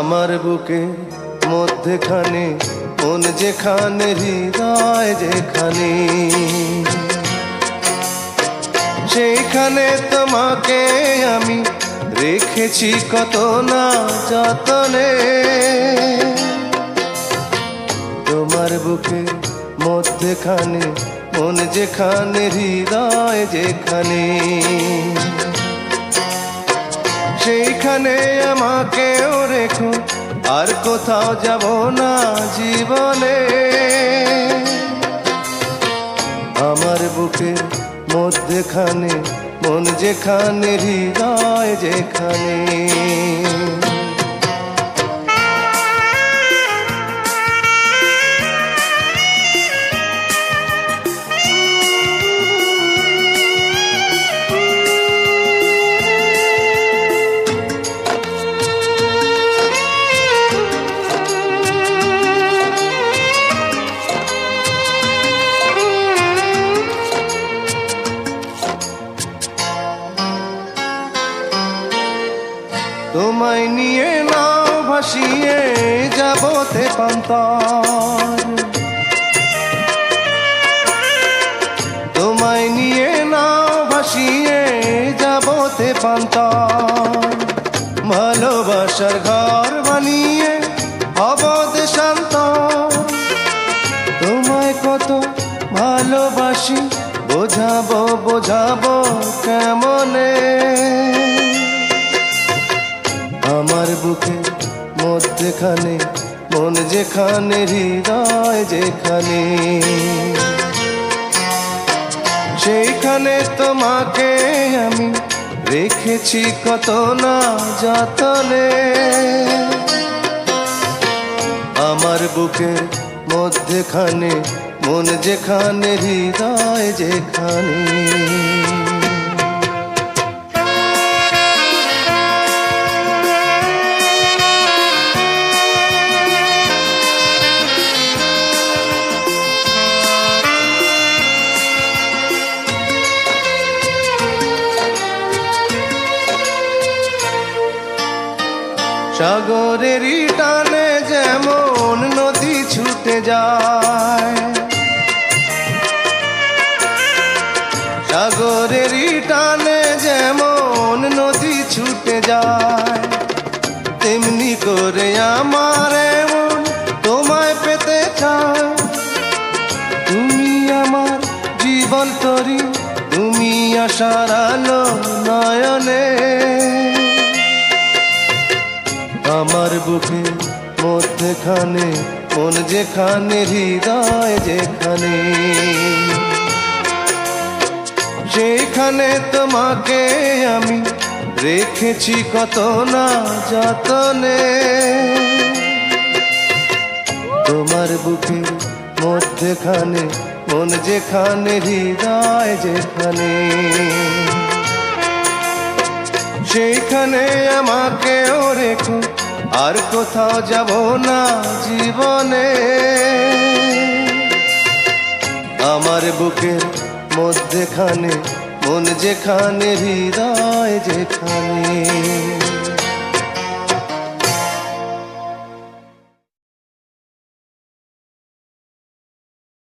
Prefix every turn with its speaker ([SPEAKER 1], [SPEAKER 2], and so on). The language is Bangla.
[SPEAKER 1] আমার বুকে মধ্যখানে মন যেখানে হৃদয় যেখানে, সেইখানে তোমাকে আমি রেখেছি কত না যতনে। তোমার বুকে মধ্যখানে মন যেখানে হৃদয় যেখানে, সেইখানে আমাকেও রেখো, আর কোথাও যাব না জীবনে। আমার বুকের মধ্যখানে মন যেখানে হৃদয় যেখানে। তোমায় নিয়ে নাও ভাসিয়ে যাব তেপান্তর, তোমায় নিয়ে নাও ভাসিয়ে যাব তেপান্তর। ভালোবাসার ঘর বানিয়ে হব দেশান্তর। তোমায় কত ভালোবাসি বোঝাবো বোঝাবো কেমনে। আমার বুকে মধ্যখানে মন যেখানে হৃদয় যেখানে, সেইখানে তোমাকে আমি রেখেছি কত না যতনে। আমার বুকে মধ্যখানে মন যেখানে হৃদয় যেখানে। সাগরেরই টানে যেমন নদী ছুটে যায়, সাগরেরই টানে যেমন নদী ছুটে যায়, তেমনি করে আমার এমন তোমায় পেতে চায়। তুমি আমার জীবন তরি, তুমি আশার আলো নয়নে। আমার বুকে মধ্যখানে মন যেখানে হৃদয় যেখানে, সেইখানে তোমাকে আমি রেখেছি কত না যতনে। তোমার বুকে মধ্যখানে মন যেখানে হৃদয় যেখানে, সেইখানে আমাকেও রেখো, আর কোথাও যাব না জীবনে। আমার বুকের মধ্যখানে মন যেখানে হৃদয় যেখানে।